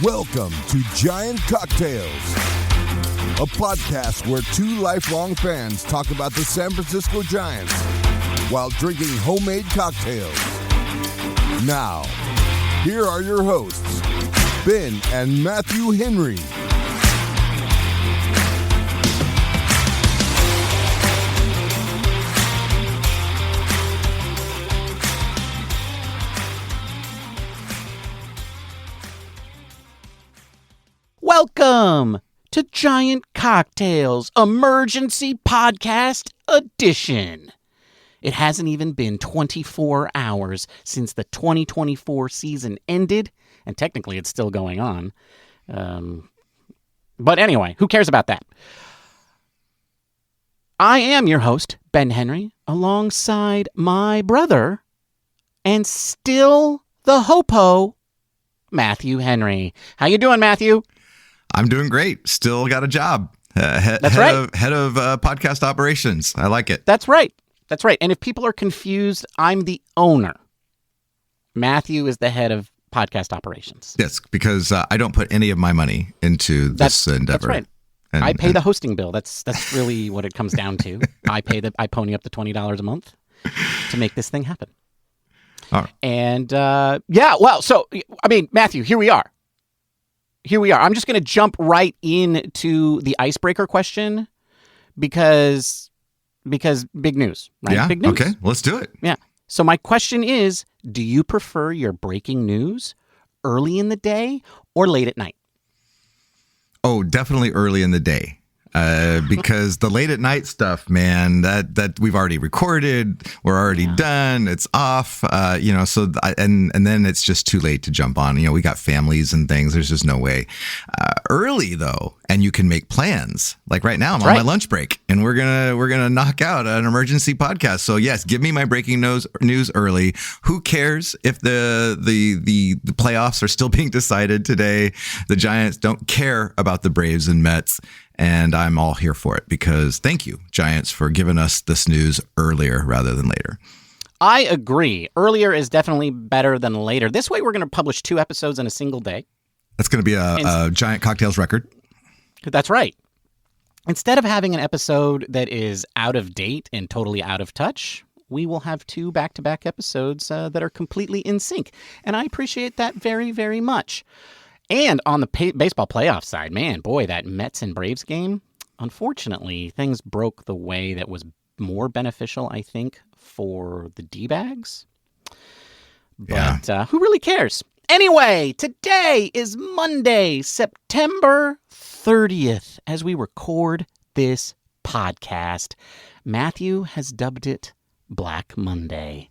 Welcome to Giant Cocktails, a podcast where two lifelong fans talk about the San Francisco Giants while drinking homemade cocktails. Now, here are your hosts, Ben and Matthew Henry. Welcome to Giant Cocktails Emergency Podcast Edition. It hasn't even been 24 hours since the 2024 season ended, and technically it's still going on. But anyway, who cares about that? I am your host, Ben Henry, alongside my brother, and still the HOBO, Matthew Henry. How you doing, Matthew? I'm doing great. Still got a job. That's right. Head of podcast operations. I like it. That's right. That's right. And if people are confused, I'm the owner. Matthew is the head of podcast operations. Yes, because I don't put any of my money into this endeavor. That's right. I pay the hosting bill. That's really what it comes down to. I pony up the $20 a month to make this thing happen. All right. And Matthew, here we are. I'm just going to jump right into the icebreaker question because big news, right? Yeah. Big news. Okay. Let's do it. Yeah. So my question is, do you prefer your breaking news early in the day or late at night? Oh, definitely early in the day. Because the late at night stuff, man, that we've already recorded, we're already done, it's off, and then it's just too late to jump on. We got families and things. There's just no way. Early though, and you can make plans. Like right now, I'm on my lunch break, and we're gonna knock out an emergency podcast. So yes, give me my breaking news early. Who cares if the playoffs are still being decided today? The Giants don't care about the Braves and Mets. And I'm all here for it because thank you, Giants, for giving us this news earlier rather than later. I agree. Earlier is definitely better than later. This way, we're going to publish 2 episodes in a single day. That's going to be a Giant Cocktails record. That's right. Instead of having an episode that is out of date and totally out of touch, we will have 2 back-to-back episodes that are completely in sync. And I appreciate that very, very much. And on the baseball playoff side, man, boy, that Mets and Braves game, unfortunately, things broke the way that was more beneficial, I think, for the D-bags. But who really cares? Anyway, today is Monday, September 30th, as we record this podcast. Matthew has dubbed it Black Monday.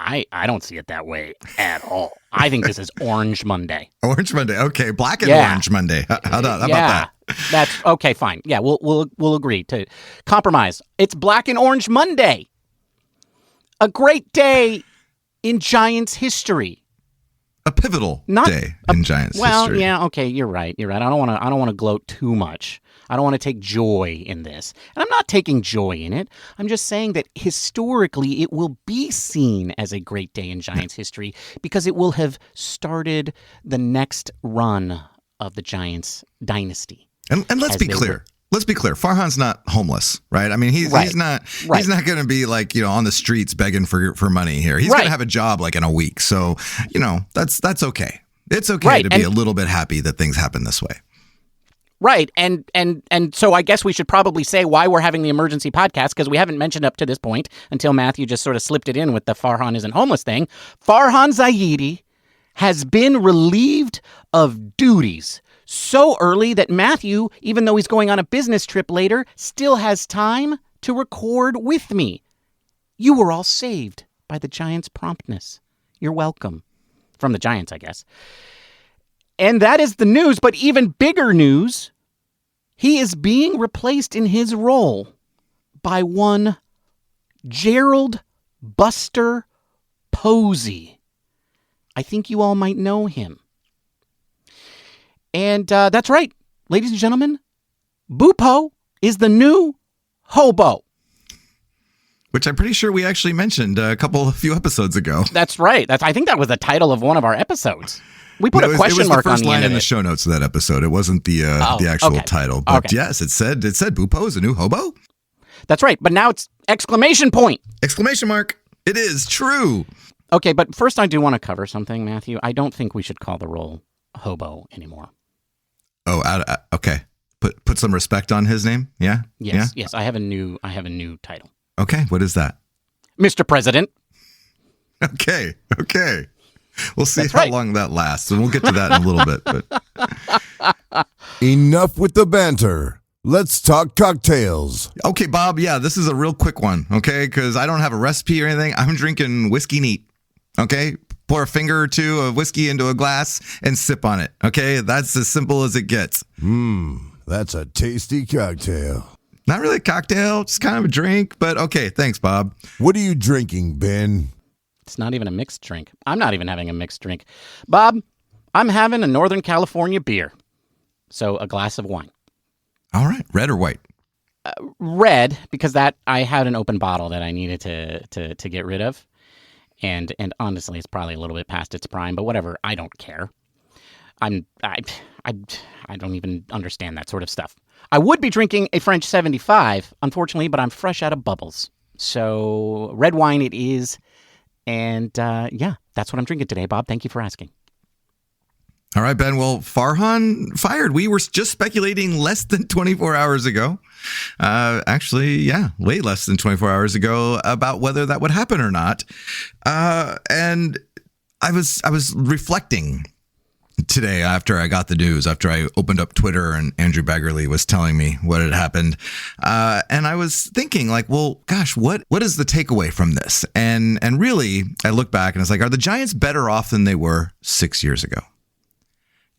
I don't see it that way at all. I think this is Orange Monday. Orange Monday. Okay. Black and Orange Monday. How about that? That's okay. Fine. Yeah. We'll agree to compromise. It's Black and Orange Monday. A great day in Giants history. A pivotal day in Giants history. Well, yeah. Okay. You're right. I don't want to gloat too much. I don't want to take joy in this. And I'm not taking joy in it. I'm just saying that historically it will be seen as a great day in Giants history because it will have started the next run of the Giants dynasty. And let's be clear. Let's be clear. Farhan's not homeless, right? I mean, he's not going to be like, on the streets begging for money here. He's going to have a job like in a week. So, that's okay. It's okay to be a little bit happy that things happen this way. Right. And so I guess we should probably say why we're having the emergency podcast, because we haven't mentioned up to this point until Matthew just sort of slipped it in with the Farhan isn't homeless thing. Farhan Zaidi has been relieved of duties so early that Matthew, even though he's going on a business trip later, still has time to record with me. You were all saved by the Giants' promptness. You're welcome. From the Giants, I guess. And that is the news, but even bigger news, he is being replaced in his role by one Gerald Buster Posey. I think you all might know him. And that's right, ladies and gentlemen, BuPo is the new HOBO. Which I'm pretty sure we actually mentioned a few episodes ago. That's right. I think that was the title of one of our episodes. We put a question mark on the end of it. It was the first line in the show notes of that episode. It wasn't the actual title. But yes, it said BuPo is a new hobo. That's right. But now it's exclamation point. Exclamation mark. It is true. Okay, but first I do want to cover something, Matthew. I don't think we should call the role hobo anymore. Oh, okay. Put some respect on his name. Yeah. Yes. I have a new title. Okay. What is that? Mr. President. Okay. We'll see how long that lasts, and we'll get to that in a little bit. But enough with the banter. Let's talk cocktails. Okay, Bob. Yeah, this is a real quick one. Okay, because I don't have a recipe or anything. I'm drinking whiskey neat. Okay, pour a finger or two of whiskey into a glass and sip on it. Okay, that's as simple as it gets. That's a tasty cocktail. Not really a cocktail, just kind of a drink. But okay, thanks, Bob. What are you drinking, Ben? It's not even a mixed drink. I'm not even having a mixed drink. Bob, I'm having a Northern California beer. So a glass of wine. All right. Red or white? Red, because that I had an open bottle that I needed to get rid of. And honestly, it's probably a little bit past its prime, but whatever. I don't care. I don't even understand that sort of stuff. I would be drinking a French 75, unfortunately, but I'm fresh out of bubbles. So red wine it is. And that's what I'm drinking today, Bob. Thank you for asking. All right, Ben. Well, Farhan fired. We were just speculating less than 24 hours ago. Way less than 24 hours ago about whether that would happen or not. And I was reflecting today after I got the news, after I opened up Twitter and Andrew Baggerly was telling me what had happened. And I was thinking like, well, gosh, what is the takeaway from this? And really, I look back and it's like, are the Giants better off than they were 6 years ago?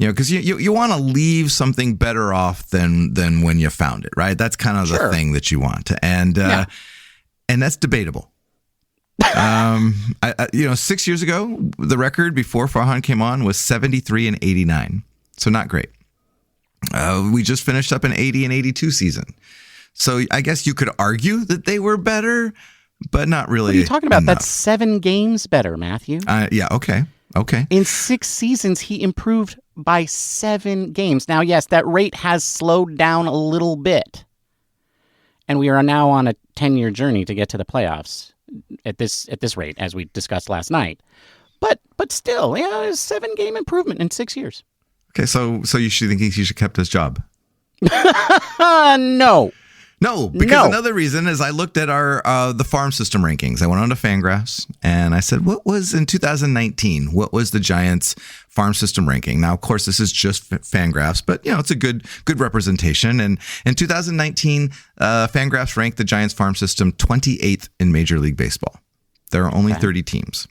You know, because you want to leave something better off than when you found it, right? That's kind of the thing that you want. And that's debatable. 6 years ago, the record before Farhan came on was 73-89. So not great. We just finished up an 80-82 season. So I guess you could argue that they were better, but not really. What are you talking about? enough. That's 7 games better, Matthew. Okay. In 6 seasons, he improved by 7 games. Now, yes, that rate has slowed down a little bit. And we are now on a 10-year journey to get to the playoffs at this rate, as we discussed last night. But still, it's a 7-game improvement in 6 years. Okay, so you should think he should have kept his job? No, because another reason is I looked at the farm system rankings. I went on to Fangraphs and I said, what was in 2019? What was the Giants farm system ranking? Now, of course, this is just Fangraphs, but it's a good representation. And in 2019, Fangraphs ranked the Giants farm system 28th in Major League Baseball. There are only 30 teams.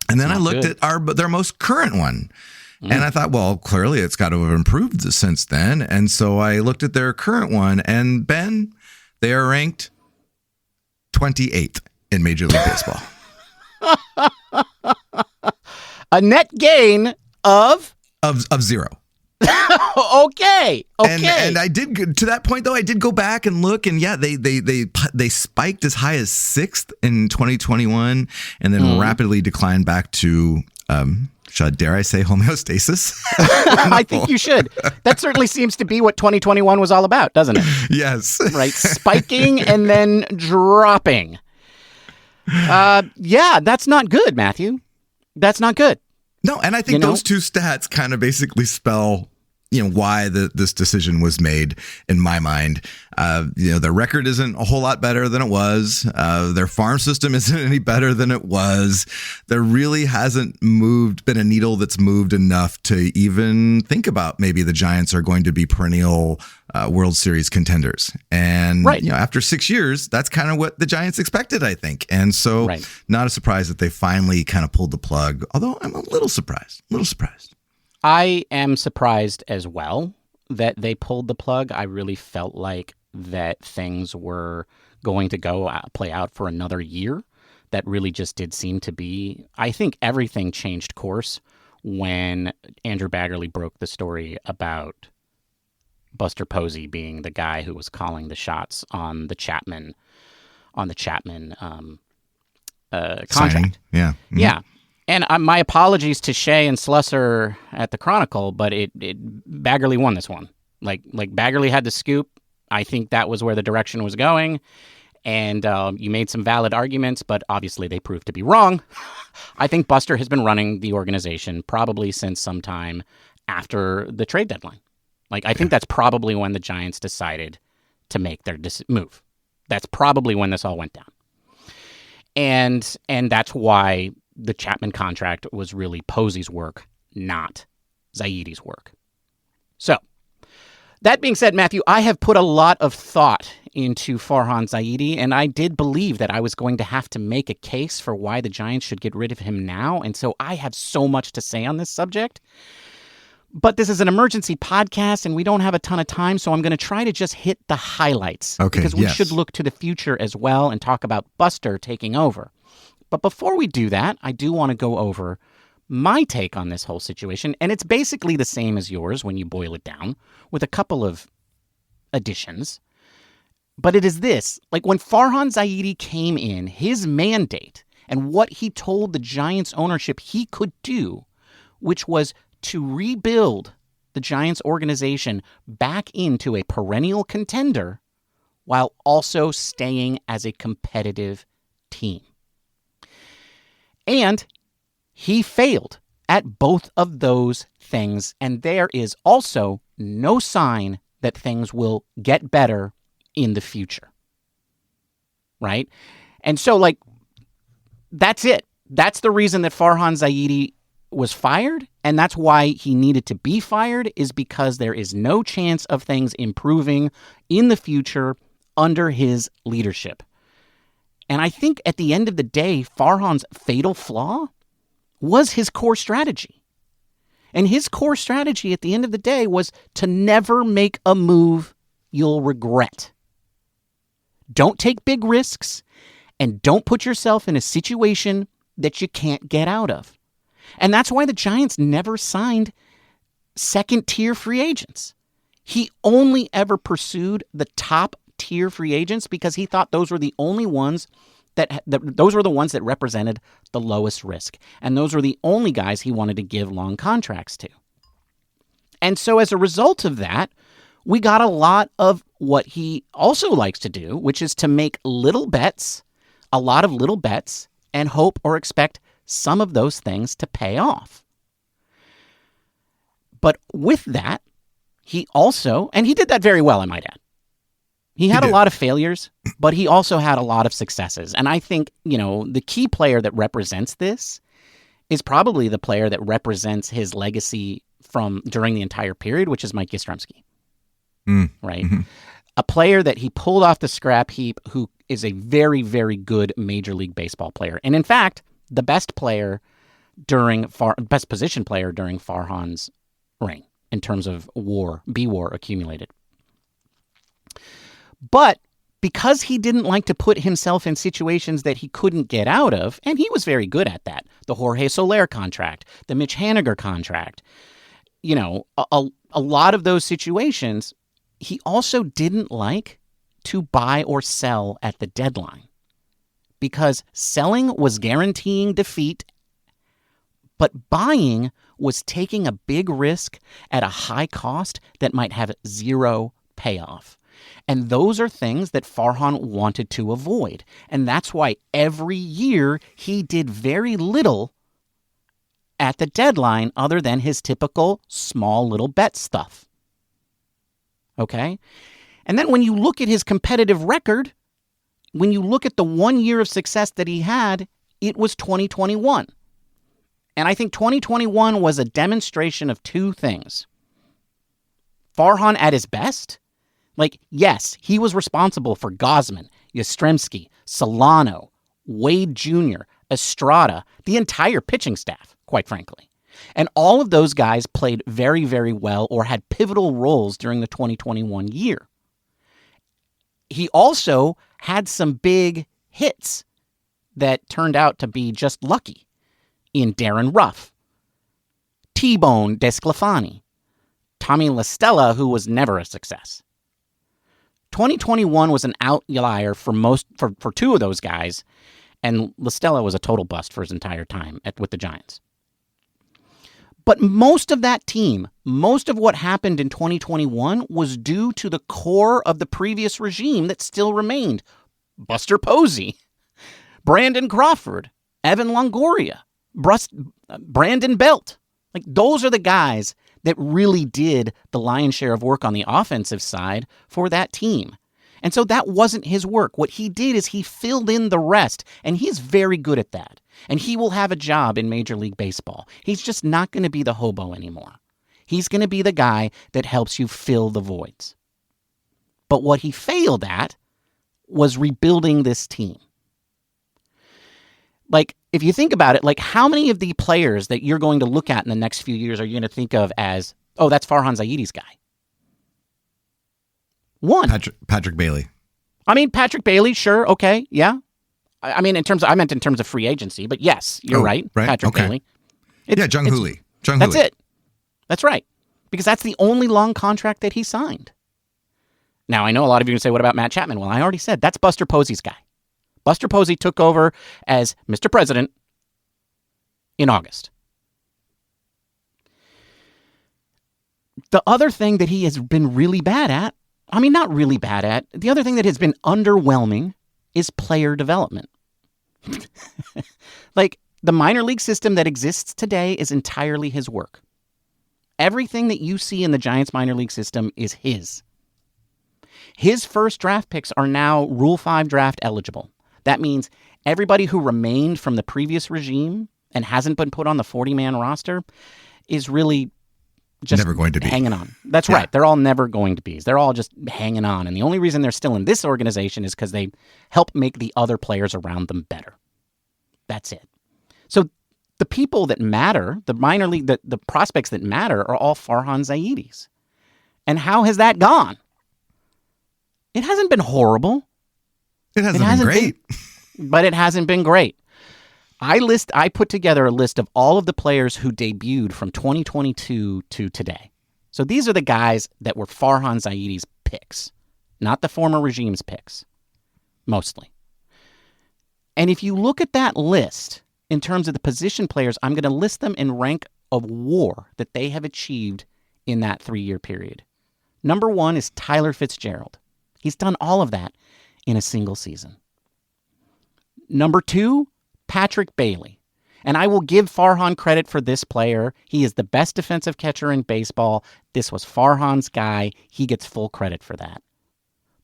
And then I looked at their most current one. And I thought, well, clearly it's got to have improved since then. And so I looked at their current one. And, Ben, they are ranked 28th in Major League Baseball. A net gain of 0. Okay. And I did, to that point, though, I did go back and look. And, they spiked as high as 6th in 2021 and then rapidly declined back to dare I say homeostasis? I think you should. That certainly seems to be what 2021 was all about, doesn't it? Yes. Right. Spiking and then dropping. That's not good, Matthew. That's not good. No, and I think those two stats kind of basically spell why this decision was made in my mind. Their record isn't a whole lot better than it was. Their farm system isn't any better than it was. There really hasn't been a needle that's moved enough to even think about maybe the Giants are going to be perennial World Series contenders. And after 6 years, that's kind of what the Giants expected, I think. And so not a surprise that they finally kind of pulled the plug, although I'm a little surprised. I am surprised as well that they pulled the plug. I really felt like that things were going to play out for another year. That really just did seem to be. I think everything changed course when Andrew Baggerly broke the story about Buster Posey being the guy who was calling the shots on the Chapman contract. Signing. Yeah. Mm-hmm. Yeah. And my apologies to Shea and Slusser at the Chronicle, but Baggerly won this one. Like Baggerly had the scoop. I think that was where the direction was going. And you made some valid arguments, but obviously they proved to be wrong. I think Buster has been running the organization probably since sometime after the trade deadline. Like, I think that's probably when the Giants decided to make their move. That's probably when this all went down. And that's why the Chapman contract was really Posey's work, not Zaidi's work. So, that being said, Matthew, I have put a lot of thought into Farhan Zaidi, and I did believe that I was going to have to make a case for why the Giants should get rid of him now, and so I have so much to say on this subject. But this is an emergency podcast, and we don't have a ton of time, so I'm going to try to just hit the highlights. Okay, because we should look to the future as well and talk about Buster taking over. But before we do that, I do want to go over my take on this whole situation, and it's basically the same as yours when you boil it down, with a couple of additions. But it is this, like when Farhan Zaidi came in, his mandate and what he told the Giants ownership he could do, which was to rebuild the Giants organization back into a perennial contender while also staying as a competitive team. And he failed at both of those things, and there is also no sign that things will get better in the future. Right? And so, like, that's it. That's the reason that Farhan Zaidi was fired, and that's why he needed to be fired, is because there is no chance of things improving in the future under his leadership. And I think at the end of the day, Farhan's fatal flaw was his core strategy. And his core strategy at the end of the day was to never make a move you'll regret. Don't take big risks, and don't put yourself in a situation that you can't get out of. And that's why the Giants never signed second-tier free agents. He only ever pursued the top-tier free agents because he thought those were the only ones those were the ones that represented the lowest risk. And those were the only guys he wanted to give long contracts to. And so as a result of that, we got a lot of what he also likes to do, which is to make little bets, a lot of little bets, and hope or expect some of those things to pay off. But with that, he also, and he did that very well, I might add. He had a lot of failures, but he also had a lot of successes. And I think, the key player that represents this is probably the player that represents his legacy from during the entire period, which is Mike Yastrzemski. Right? Mm-hmm. A player that he pulled off the scrap heap who is a very, very good Major League Baseball player. And in fact, the best position player during Farhan's reign in terms of B-WAR accumulated. But because he didn't like to put himself in situations that he couldn't get out of, and he was very good at that, the Jorge Soler contract, the Mitch Haniger contract, a lot of those situations, he also didn't like to buy or sell at the deadline because selling was guaranteeing defeat, but buying was taking a big risk at a high cost that might have zero payoff. And those are things that Farhan wanted to avoid. And that's why every year he did very little at the deadline other than his typical small little bet stuff. Okay? And then when you look at his competitive record, when you look at the 1 year of success that he had, it was 2021. And I think 2021 was a demonstration of two things. Farhan at his best. Like, yes, he was responsible for Gausman, Yastrzemski, Solano, Wade Jr., Estrada, the entire pitching staff, quite frankly. And all of those guys played very, very well or had pivotal roles during the 2021 year. He also had some big hits that turned out to be just lucky in Darren Ruff, T-Bone DeSclafani, Tommy LaStella, who was never a success. 2021 was an outlier for two of those guys, And LaStella was a total bust for his entire time with the Giants. But most of that team, most of what happened in 2021 was due to the core of the previous regime that still remained. Buster Posey, Brandon Crawford, Evan Longoria, Brandon Belt. Like, those are the guys that really did the lion's share of work on the offensive side for that team. And so that wasn't his work. What he did is he filled in the rest, and he's very good at that. And he will have a job in Major League Baseball. He's just not going to be the hobo anymore. He's going to be the guy that helps you fill the voids. But what he failed at was rebuilding this team. Like, if you think about it, like, how many of the players that you're going to look at in the next few years are you going to think of as, oh, that's Farhan Zaidi's guy? One. Patrick Bailey. I mean, Patrick Bailey, sure, okay, yeah. I meant in terms of free agency, but yes, you're right. Patrick Bailey. Jung Hoo Lee. That's it. That's right. Because that's the only long contract that he signed. Now, I know a lot of you are going to say, what about Matt Chapman? Well, I already said that's Buster Posey's guy. Buster Posey took over as Mr. President in August. The other thing that he has been really bad at, I mean, not really bad at, the other thing that has been underwhelming is player development. Like, the minor league system that exists today is entirely his work. Everything that you see in the Giants minor league system is his. His first draft picks are now Rule 5 draft eligible. That means everybody who remained from the previous regime and hasn't been put on the 40-man roster is really just never going to be hanging on. That's right. They're all never going to be. They're all just hanging on. And the only reason they're still in this organization is because they help make the other players around them better. That's it. So the people that matter, the minor league, the prospects that matter are all Farhan Zaidis. And how has that gone? It hasn't been horrible. It hasn't been great. But it hasn't been great. I put together a list of all of the players who debuted from 2022 to today. So these are the guys that were Farhan Zaidi's picks, not the former regime's picks, mostly. And if you look at that list in terms of the position players, I'm going to list them in rank of war that they have achieved in that 3-year period. Number 1 is Tyler Fitzgerald. He's done all of that in a single season. Number 2, Patrick Bailey. And I will give Farhan credit for this player. He is the best defensive catcher in baseball. This was Farhan's guy. He gets full credit for that.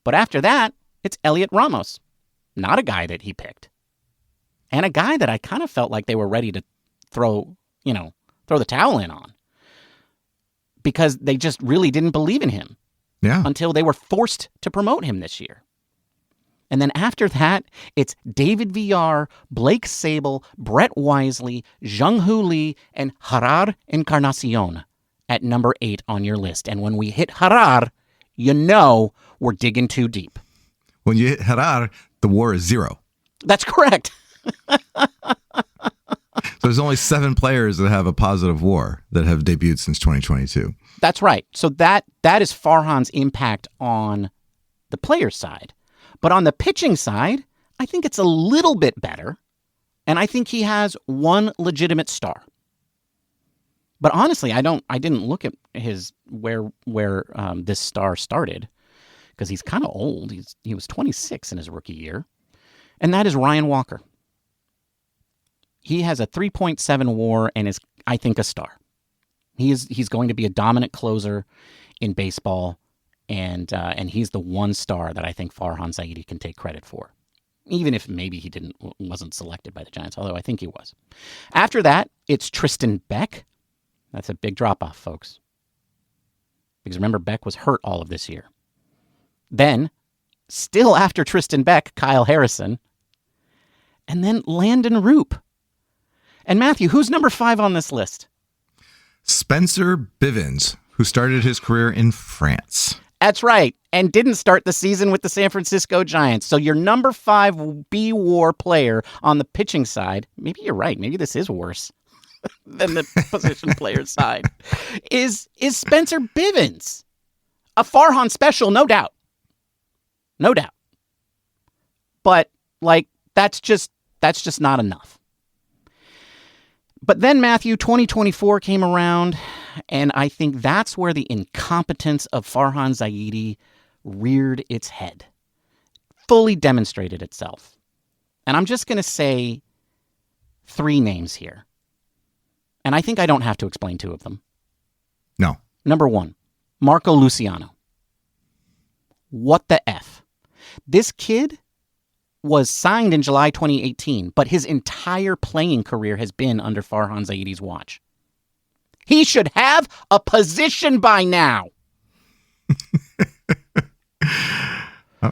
But after that, it's Elliot Ramos. Not a guy that he picked. And a guy that I kind of felt like they were ready to throw the towel in on. Because they just really didn't believe in him. Yeah. Until they were forced to promote him this year. And then after that, it's David Villar, Blake Sable, Brett Wisely, Jung Hoo Lee, and Harar Encarnacion at number 8 on your list. And when we hit Harar, you know we're digging too deep. When you hit Harar, the WAR is 0. That's correct. So there's only 7 players that have a positive WAR that have debuted since 2022. That's right. So that is Farhan's impact on the player side. But on the pitching side, I think it's a little bit better. And I think he has one legitimate star. But honestly, I didn't look at his where this star started, because he's kind of old. He was 26 in his rookie year. And that is Ryan Walker. He has a 3.7 WAR and is, I think, a star. He's going to be a dominant closer in baseball. And he's the one star that I think Farhan Zaidi can take credit for, even if maybe he wasn't selected by the Giants, although I think he was. After that, it's Tristan Beck. That's a big drop-off, folks. Because remember, Beck was hurt all of this year. Then, still after Tristan Beck, Kyle Harrison. And then Landon Roop. And Matthew, who's number 5 on this list? Spencer Bivens, who started his career in France. That's right, and didn't start the season with the San Francisco Giants. So your number 5 B-WAR player on the pitching side, maybe you're right, maybe this is worse than the position player side, is Spencer Bivens. A Farhan special, no doubt. No doubt. But, that's just That's just not enough. But then, Matthew, 2024 came around, and I think that's where the incompetence of Farhan Zaidi reared its head, fully demonstrated itself. And I'm just going to say 3 names here. And I think I don't have to explain 2 of them. No. Number 1, Marco Luciano. What the F? This kid was signed in July 2018, but his entire playing career has been under Farhan Zaidi's watch. He should have a position by now.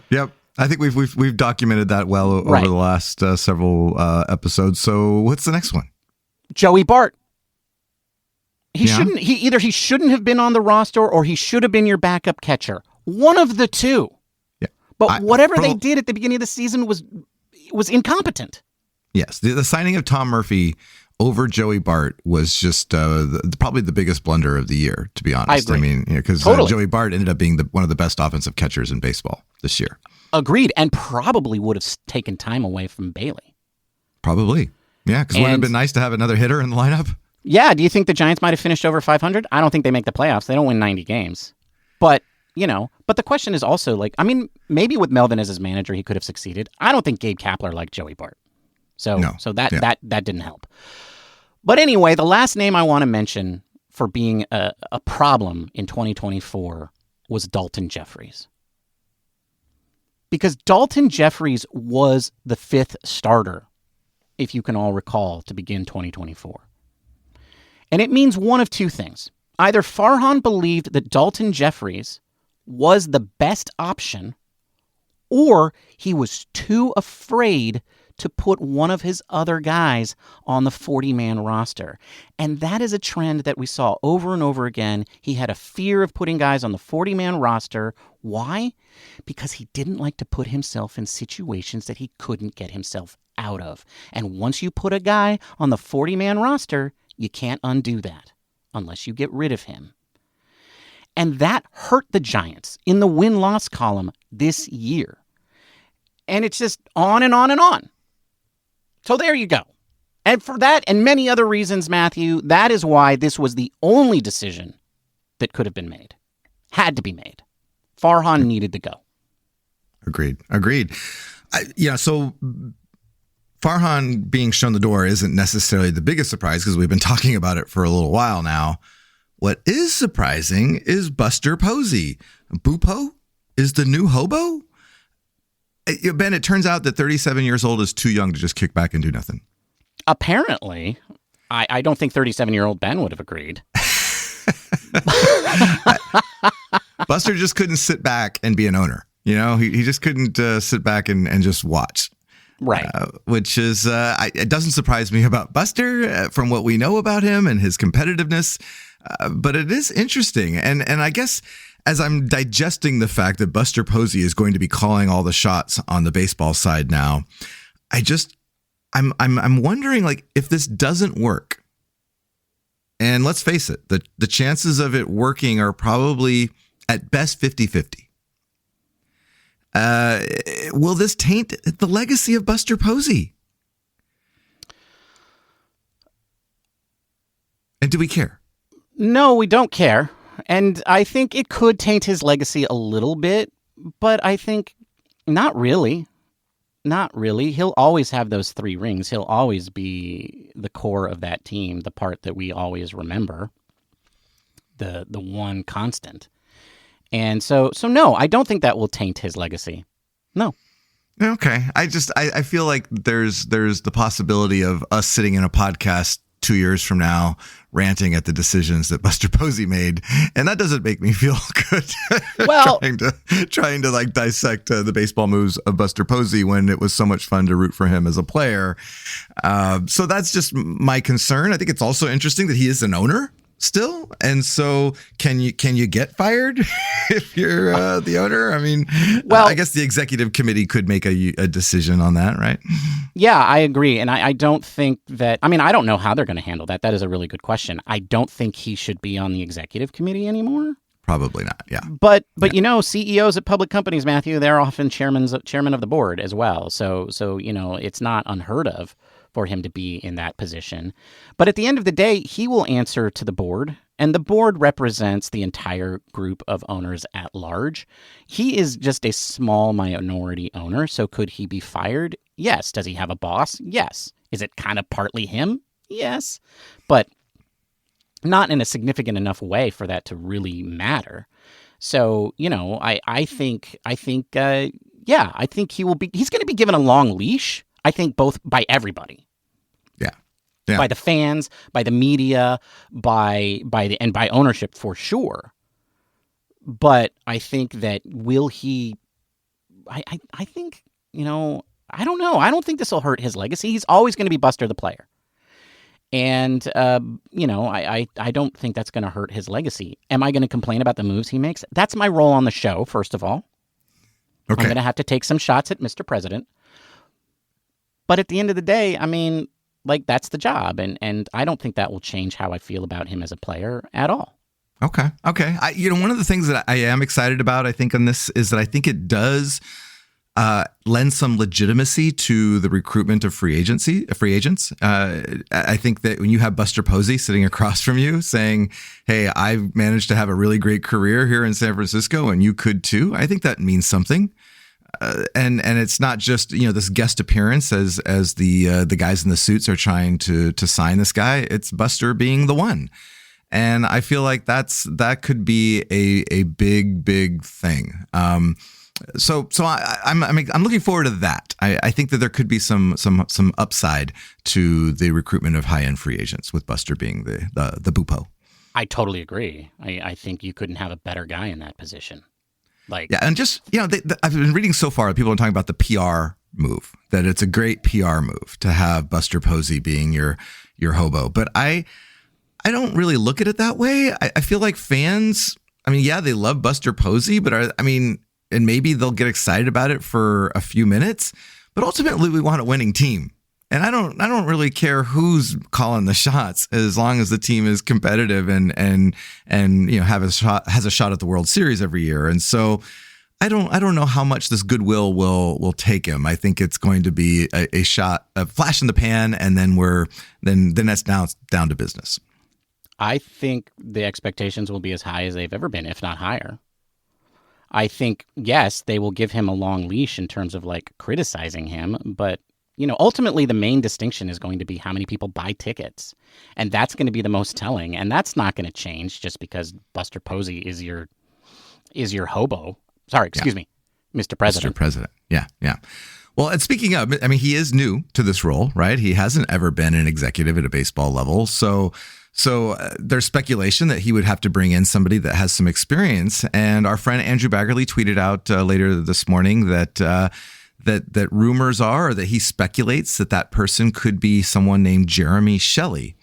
Yep. I think we've documented that well over the last several episodes. So what's the next one? Joey Bart. He shouldn't have been on the roster, or he should have been your backup catcher. One of the 2. Yeah. But whatever they did at the beginning of the season was incompetent. Yes. The signing of Tom Murphy over Joey Bart was just probably the biggest blunder of the year, to be honest. I agree. I mean, because Joey Bart ended up being one of the best offensive catchers in baseball this year. Agreed, and probably would have taken time away from Bailey. Probably. Yeah, because wouldn't it have been nice to have another hitter in the lineup? Yeah, do you think the Giants might have finished over 500? I don't think they make the playoffs. They don't win 90 games. But, but the question is also, maybe with Melvin as his manager, he could have succeeded. I don't think Gabe Kapler liked Joey Bart. So that didn't help. But anyway, the last name I want to mention for being a problem in 2024 was Dalton Jeffries. Because Dalton Jeffries was the 5th starter, if you can all recall, to begin 2024. And it means one of 2 things. Either Farhan believed that Dalton Jeffries was the best option, or he was too afraid to put one of his other guys on the 40-man roster. And that is a trend that we saw over and over again. He had a fear of putting guys on the 40-man roster. Why? Because he didn't like to put himself in situations that he couldn't get himself out of. And once you put a guy on the 40-man roster, you can't undo that unless you get rid of him. And that hurt the Giants in the win-loss column this year. And it's just on and on and on. So there you go. And for that and many other reasons, Matthew, that is why this was the only decision that could have been made. Had to be made. Farhan needed to go. Agreed. So Farhan being shown the door isn't necessarily the biggest surprise because we've been talking about it for a little while now. What is surprising is Buster Posey. BuPo is the new HOBO? Ben, it turns out that 37 years old is too young to just kick back and do nothing. Apparently. I don't think 37-year-old Ben would have agreed. Buster just couldn't sit back and be an owner. He just couldn't sit back and just watch. Right. Which is, it doesn't surprise me about Buster from what we know about him and his competitiveness. But it is interesting. And I guess as I'm digesting the fact that Buster Posey is going to be calling all the shots on the baseball side now, I'm wondering if this doesn't work. And let's face it, the chances of it working are probably at best 50-50. Will this taint the legacy of Buster Posey? And do we care? No, we don't care. And I think it could taint his legacy a little bit, but I think not really. Not really. He'll always have those 3 rings. He'll always be the core of that team, the part that we always remember, the one constant. And so no, I don't think that will taint his legacy. No. Okay. I feel like there's the possibility of us sitting in a podcast 2 years from now ranting at the decisions that Buster Posey made, and that doesn't make me feel good. Well, trying to dissect the baseball moves of Buster Posey when it was so much fun to root for him as a player. So that's just my concern. I think it's also interesting that he is an owner still, and so can you get fired if you're the owner? I mean, I guess the executive committee could make a decision on that, right? Yeah, I agree, and I don't think that. I mean, I don't know how they're going to handle that. That is a really good question. I don't think he should be on the executive committee anymore. Probably not. Yeah. But you know, CEOs at public companies, Matthew, they're often chairman of the board as well. So you know, it's not unheard of for him to be in that position. But at the end of the day, he will answer to the board, and the board represents the entire group of owners at large. He is just a small minority owner, so could he be fired? Yes. Does he have a boss? Yes. Is it kind of partly him? Yes. But not in a significant enough way for that to really matter. So, you know, I think he's going to be given a long leash, I think, both by everybody. Yeah. By the fans, by the media, by ownership for sure. But I think that I think, you know, I don't know. I don't think this will hurt his legacy. He's always going to be Buster the player. And, you know, I don't think that's going to hurt his legacy. Am I going to complain about the moves he makes? That's my role on the show, first of all. Okay. I'm going to have to take some shots at Mr. President. But at the end of the day, I mean, like, that's the job. And I don't think that will change how I feel about him as a player at all. Okay. One of the things that I am excited about, I think, on this is that I think it does lend some legitimacy to the recruitment of free agents. I think that when you have Buster Posey sitting across from you saying, hey, I've managed to have a really great career here in San Francisco and you could too, I think that means something. And it's not just, you know, this guest appearance as the guys in the suits are trying to sign this guy. It's Buster being the one. And I feel like that could be a big thing. So I'm looking forward to that. I think that there could be some upside to the recruitment of high-end free agents with Buster being the BuPo. I totally agree. I think you couldn't have a better guy in that position. Like, yeah, and just, you know, I've been reading so far, people are talking about the PR move, that it's a great PR move to have Buster Posey being your hobo. But I don't really look at it that way. I feel like fans, I mean, yeah, they love Buster Posey, but and maybe they'll get excited about it for a few minutes, but ultimately we want a winning team. And I don't really care who's calling the shots as long as the team is competitive and you know has a shot at the World Series every year. And so I don't know how much this goodwill will take him. I think it's going to be a shot, a flash in the pan, and then that's down to business. I think the expectations will be as high as they've ever been, if not higher. I think, yes, they will give him a long leash in terms of like criticizing him, but you know, ultimately the main distinction is going to be how many people buy tickets. And that's going to be the most telling. And that's not going to change just because Buster Posey is your hobo. Sorry, excuse me, Mr. President. Mr. President. Yeah. Well, and speaking of, I mean, he is new to this role, right? He hasn't ever been an executive at a baseball level. So there's speculation that he would have to bring in somebody that has some experience. And our friend Andrew Baggerly tweeted out later this morning that rumors are that he speculates that person could be someone named Jeremy Shelley.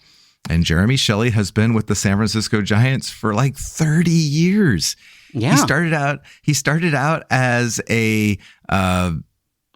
And Jeremy Shelley has been with the San Francisco Giants for like 30 years. Yeah. He started out as an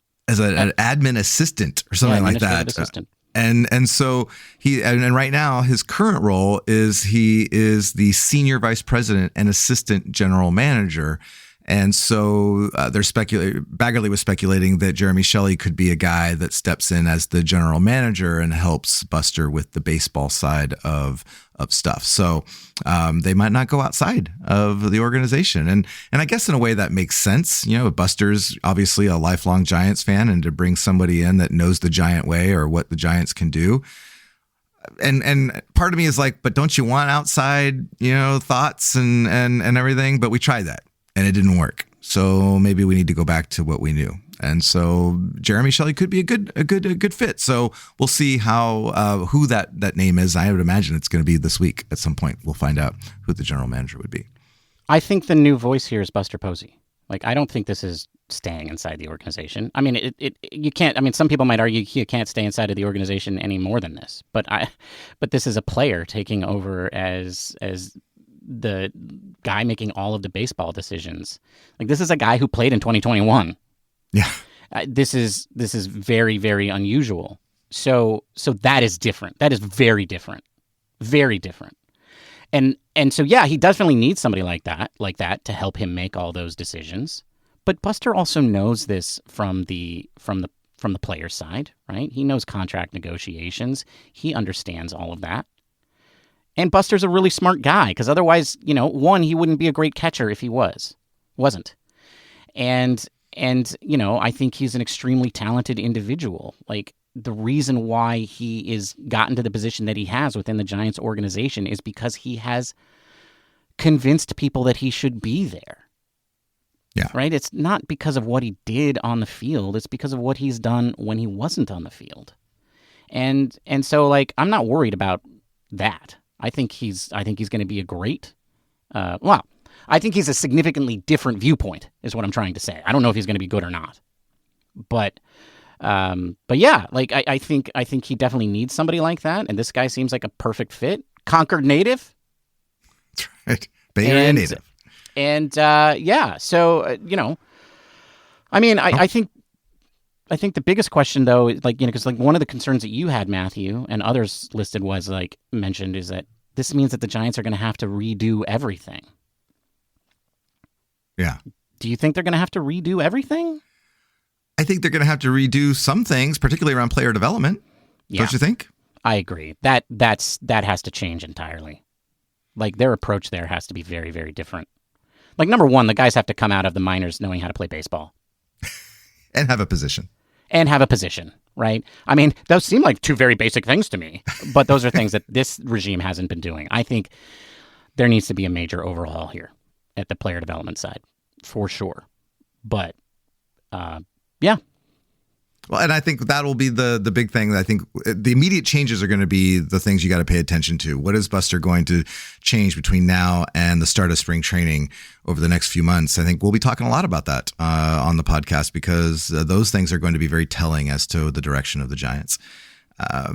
admin assistant or something like that. Assistant. And so and right now his current role is he is the senior vice president and assistant general manager. And so Baggerly was speculating that Jeremy Shelley could be a guy that steps in as the general manager and helps Buster with the baseball side of stuff. So they might not go outside of the organization. And I guess in a way that makes sense. You know, Buster's obviously a lifelong Giants fan, and to bring somebody in that knows the Giant way or what the Giants can do. And part of me is like, but don't you want outside, you know, thoughts and everything? But we tried that. And it didn't work. So maybe we need to go back to what we knew. And so Jeremy Shelley could be a good fit. So we'll see who that name is. I would imagine it's going to be this week at some point. We'll find out who the general manager would be. I think the new voice here is Buster Posey. Like, I don't think this is staying inside the organization. I mean, you can't. I mean, some people might argue you can't stay inside of the organization any more than this. But this is a player taking over as the guy making all of the baseball decisions. Like, this is a guy who played in 2021. Yeah. This is very, very unusual. So that is different. That is very different. Very different. And so yeah, he definitely needs somebody like that to help him make all those decisions. But Buster also knows this from the player side, right? He knows contract negotiations. He understands all of that. And Buster's a really smart guy, because otherwise, one, he wouldn't be a great catcher if he wasn't. And I think he's an extremely talented individual. Like, the reason why he is gotten to the position that he has within the Giants organization is because he has convinced people that he should be there. Yeah. Right? It's not because of what he did on the field. It's because of what he's done when he wasn't on the field. And so, like, I'm not worried about that. I think he's going to be a great, I think he's a significantly different viewpoint is what I'm trying to say. I don't know if he's going to be good or not, but yeah, like, I think he definitely needs somebody like that. And this guy seems like a perfect fit. Concord native. That's right. Bay Area native. And yeah, so, I mean, I think the biggest question, though, like, because like one of the concerns that you had, Matthew, and others listed mentioned is that this means that the Giants are going to have to redo everything. Yeah. Do you think they're going to have to redo everything? I think they're going to have to redo some things, particularly around player development. Yeah. Don't you think? I agree. That has to change entirely. Like, their approach there has to be very, very different. Like, number one, the guys have to come out of the minors knowing how to play baseball. And have a position. Right? I mean, those seem like two very basic things to me, but those are things that this regime hasn't been doing. I think there needs to be a major overhaul here at the player development side, for sure. But, yeah. Well, and I think that'll be the big thing. I think the immediate changes are going to be the things you got to pay attention to. What is Buster going to change between now and the start of spring training over the next few months? I think we'll be talking a lot about that on the podcast, because those things are going to be very telling as to the direction of the Giants.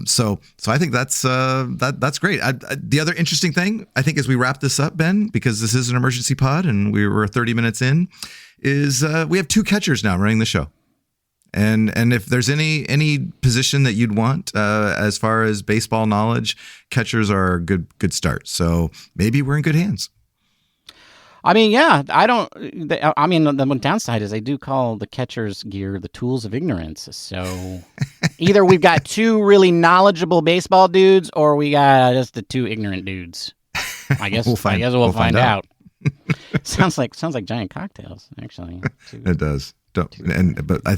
So I think that's great. The other interesting thing, I think, as we wrap this up, Ben, because this is an emergency pod and we were 30 minutes in, is we have two catchers now running the show. And if there's any position that you'd want as far as baseball knowledge, catchers are a good start. So maybe we're in good hands. I mean, yeah, the downside is I do call the catcher's gear the tools of ignorance. So either we've got two really knowledgeable baseball dudes, or we got just the two ignorant dudes. I guess we'll find out. Sounds like Giant Cocktails, actually. It does. But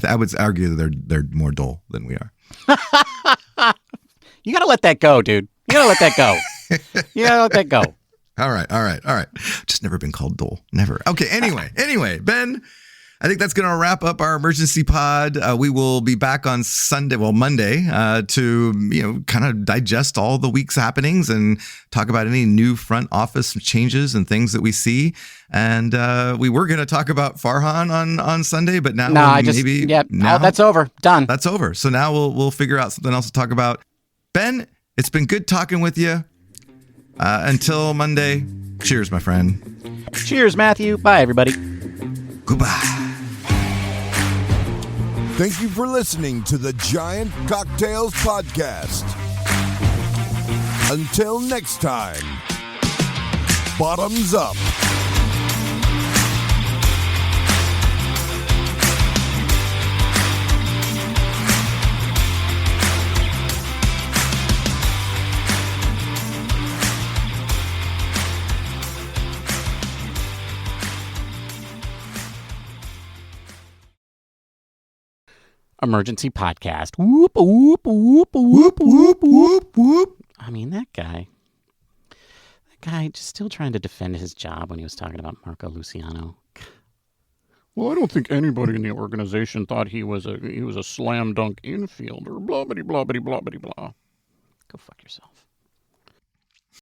I would argue that they're more dull than we are. You gotta let that go, dude. You gotta let that go. All right. Just never been called dull. Never. Okay. Anyway, Ben, I think that's going to wrap up our emergency pod. We will be back on Monday, to, kind of digest all the week's happenings and talk about any new front office changes and things that we see. And we were going to talk about Farhan on Sunday, but now that's over. Done. That's over. So now we'll figure out something else to talk about. Ben, it's been good talking with you. Until Monday, cheers, my friend. Cheers, Matthew. Bye, everybody. Goodbye. Thank you for listening to the Giant Cocktails Podcast. Until next time, bottoms up. Emergency podcast. Whoop, whoop, whoop, whoop, whoop, whoop, whoop. I mean, that guy just still trying to defend his job when he was talking about Marco Luciano. Well, I don't think anybody in the organization thought he was a slam dunk infielder. Blah, blah, blah, blah, blah, blah, blah. Go fuck yourself.